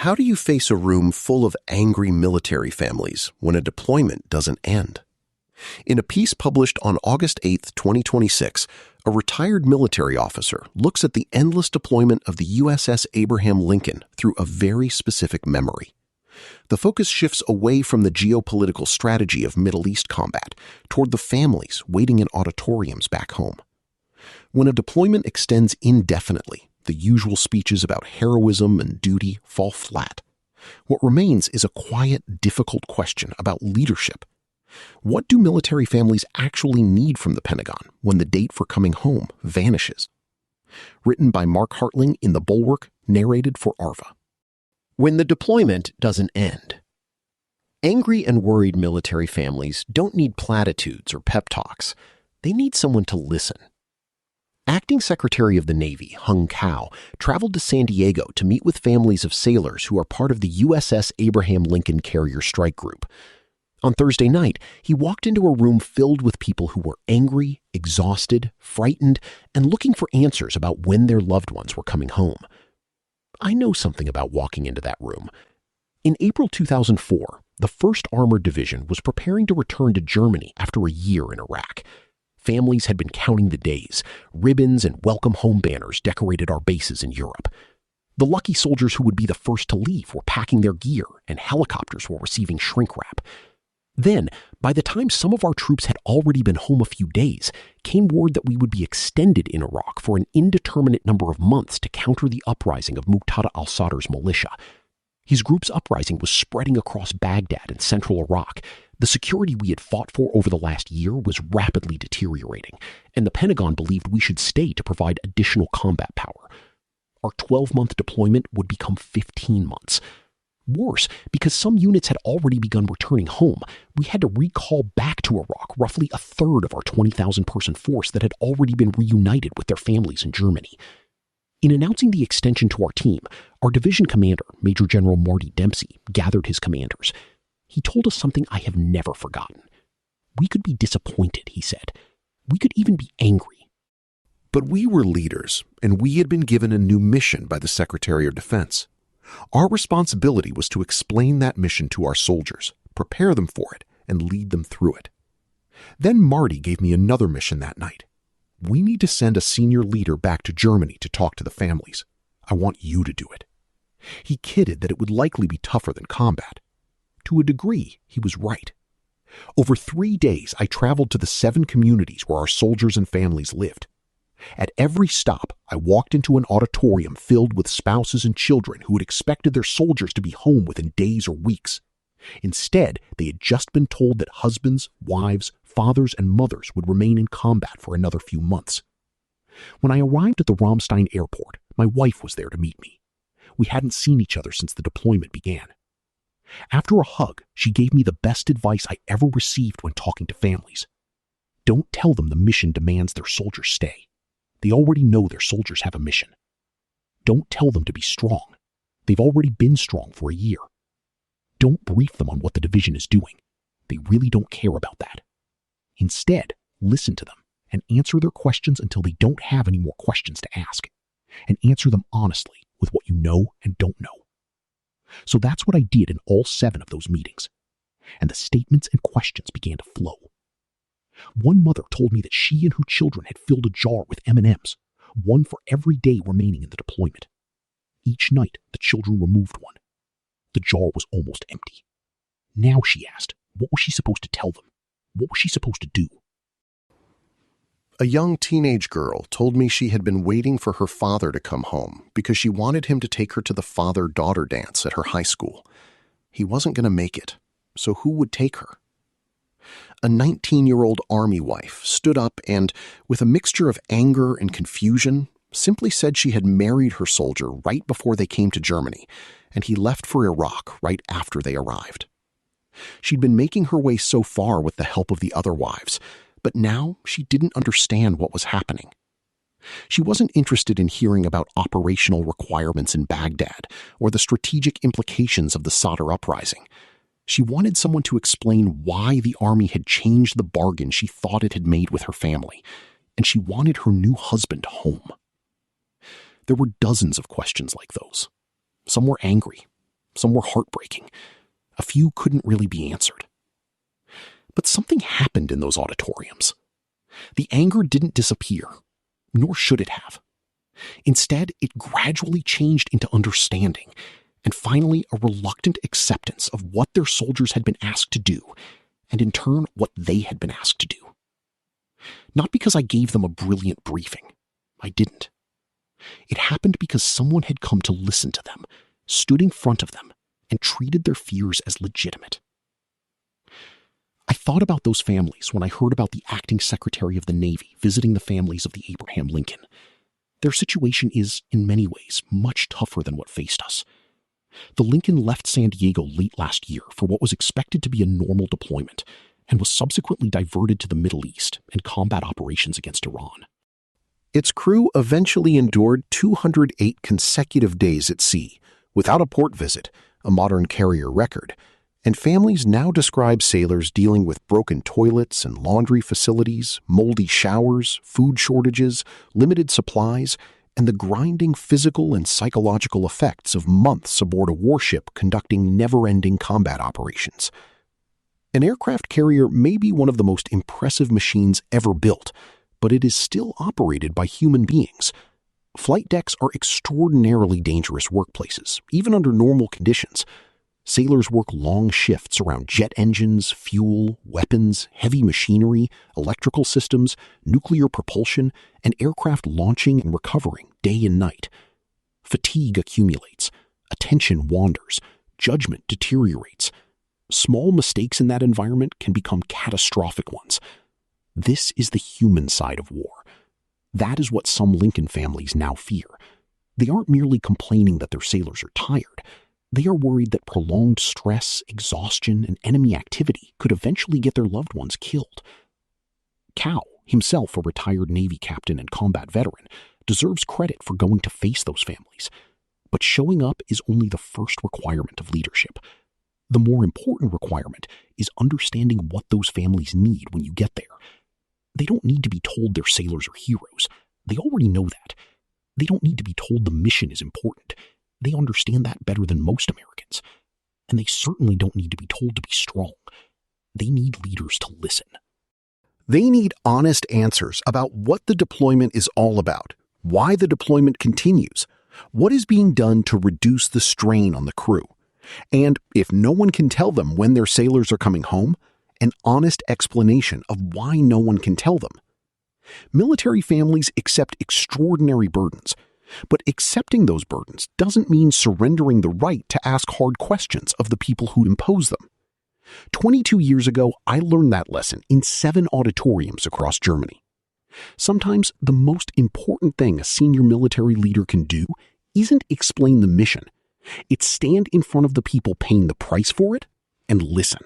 How do you face a room full of angry military families when a deployment doesn't end? In a piece published on August 8, 2026, a retired military officer looks at the endless deployment of the USS Abraham Lincoln through a very specific memory. The focus shifts away from the geopolitical strategy of Middle East combat toward the families waiting in auditoriums back home. When a deployment extends indefinitely, the usual speeches about heroism and duty fall flat. What remains is a quiet, difficult question about leadership. What do military families actually need from the Pentagon when the date for coming home vanishes? Written by Mark Hartling in The Bulwark, narrated for ARVA. When the deployment doesn't end. Angry and worried military families don't need platitudes or pep talks. They need someone to listen. Acting Secretary of the Navy, Hung Cao, traveled to San Diego to meet with families of sailors who are part of the USS Abraham Lincoln Carrier Strike Group. On Thursday night, he walked into a room filled with people who were angry, exhausted, frightened, and looking for answers about when their loved ones were coming home. I know something about walking into that room. In April 2004, the 1st Armored Division was preparing to return to Germany after a year in Iraq. Families had been counting the days. Ribbons and welcome home banners decorated our bases in Europe. The lucky soldiers who would be the first to leave were packing their gear, and helicopters were receiving shrink wrap. Then, by the time some of our troops had already been home a few days, came word that we would be extended in Iraq for an indeterminate number of months to counter the uprising of Muqtada al-Sadr's militia. His group's uprising was spreading across Baghdad and central Iraq. The security we had fought for over the last year was rapidly deteriorating, and the Pentagon believed we should stay to provide additional combat power. Our 12-month deployment would become 15 months. Worse, because some units had already begun returning home, we had to recall back to Iraq roughly a third of our 20,000-person force that had already been reunited with their families in Germany. In announcing the extension to our team, our division commander, Major General Marty Dempsey, gathered his commanders. He told us something I have never forgotten. We could be disappointed, he said. We could even be angry. But we were leaders, and we had been given a new mission by the Secretary of Defense. Our responsibility was to explain that mission to our soldiers, prepare them for it, and lead them through it. Then Marty gave me another mission that night. We need to send a senior leader back to Germany to talk to the families. I want you to do it. He kidded that it would likely be tougher than combat. To a degree, he was right. Over 3 days, I traveled to the 7 communities where our soldiers and families lived. At every stop, I walked into an auditorium filled with spouses and children who had expected their soldiers to be home within days or weeks. Instead, they had just been told that husbands, wives, fathers, and mothers would remain in combat for another few months. When I arrived at the Ramstein airport, my wife was there to meet me. We hadn't seen each other since the deployment began. After a hug, she gave me the best advice I ever received when talking to families. Don't tell them the mission demands their soldiers stay. They already know their soldiers have a mission. Don't tell them to be strong. They've already been strong for a year. Don't brief them on what the division is doing. They really don't care about that. Instead, listen to them and answer their questions until they don't have any more questions to ask. And answer them honestly with what you know and don't know. So that's what I did in all 7 of those meetings. And the statements and questions began to flow. One mother told me that she and her children had filled a jar with M&Ms, one for every day remaining in the deployment. Each night, the children removed one. The jar was almost empty. Now, she asked, what was she supposed to tell them? What was she supposed to do? A young teenage girl told me she had been waiting for her father to come home because she wanted him to take her to the father-daughter dance at her high school. He wasn't going to make it, so who would take her? A 19-year-old Army wife stood up and, with a mixture of anger and confusion, simply said she had married her soldier right before they came to Germany, and he left for Iraq right after they arrived. She'd been making her way so far with the help of the other wives, but now she didn't understand what was happening. She wasn't interested in hearing about operational requirements in Baghdad or the strategic implications of the Sadr uprising. She wanted someone to explain why the Army had changed the bargain she thought it had made with her family, and she wanted her new husband home. There were dozens of questions like those. Some were angry, Some were heartbreaking. A few couldn't really be answered. But something happened in those auditoriums. The anger didn't disappear, nor should it have. Instead, it gradually changed into understanding, and finally a reluctant acceptance of what their soldiers had been asked to do, and in turn what they had been asked to do. Not because I gave them a brilliant briefing. I didn't. It happened because someone had come to listen to them, stood in front of them, and treated their fears as legitimate. I thought about those families when I heard about the acting Secretary of the Navy visiting the families of the Abraham Lincoln. Their situation is, in many ways, much tougher than what faced us. The Lincoln left San Diego late last year for what was expected to be a normal deployment, and was subsequently diverted to the Middle East and combat operations against Iran. Its crew eventually endured 208 consecutive days at sea, without a port visit, a modern carrier record, and families now describe sailors dealing with broken toilets and laundry facilities, moldy showers, food shortages, limited supplies, and the grinding physical and psychological effects of months aboard a warship conducting never-ending combat operations. An aircraft carrier may be one of the most impressive machines ever built, but it is still operated by human beings. Flight decks are extraordinarily dangerous workplaces, even under normal conditions. Sailors work long shifts around jet engines, fuel, weapons, heavy machinery, electrical systems, nuclear propulsion, and aircraft launching and recovering day and night. Fatigue accumulates, attention wanders, judgment deteriorates. Small mistakes in that environment can become catastrophic ones. This is the human side of war. That is what some Lincoln families now fear. They aren't merely complaining that their sailors are tired. They are worried that prolonged stress, exhaustion, and enemy activity could eventually get their loved ones killed. Cal, himself a retired Navy captain and combat veteran, deserves credit for going to face those families. But showing up is only the first requirement of leadership. The more important requirement is understanding what those families need when you get there. They don't need to be told their sailors are heroes. They already know that. They don't need to be told the mission is important. They understand that better than most Americans. And they certainly don't need to be told to be strong. They need leaders to listen. They need honest answers about what the deployment is all about, why the deployment continues, what is being done to reduce the strain on the crew, and if no one can tell them when their sailors are coming home, an honest explanation of why no one can tell them. Military families accept extraordinary burdens, but accepting those burdens doesn't mean surrendering the right to ask hard questions of the people who impose them. 22 years ago, I learned that lesson in 7 auditoriums across Germany. Sometimes the most important thing a senior military leader can do isn't explain the mission. It's stand in front of the people paying the price for it and listen.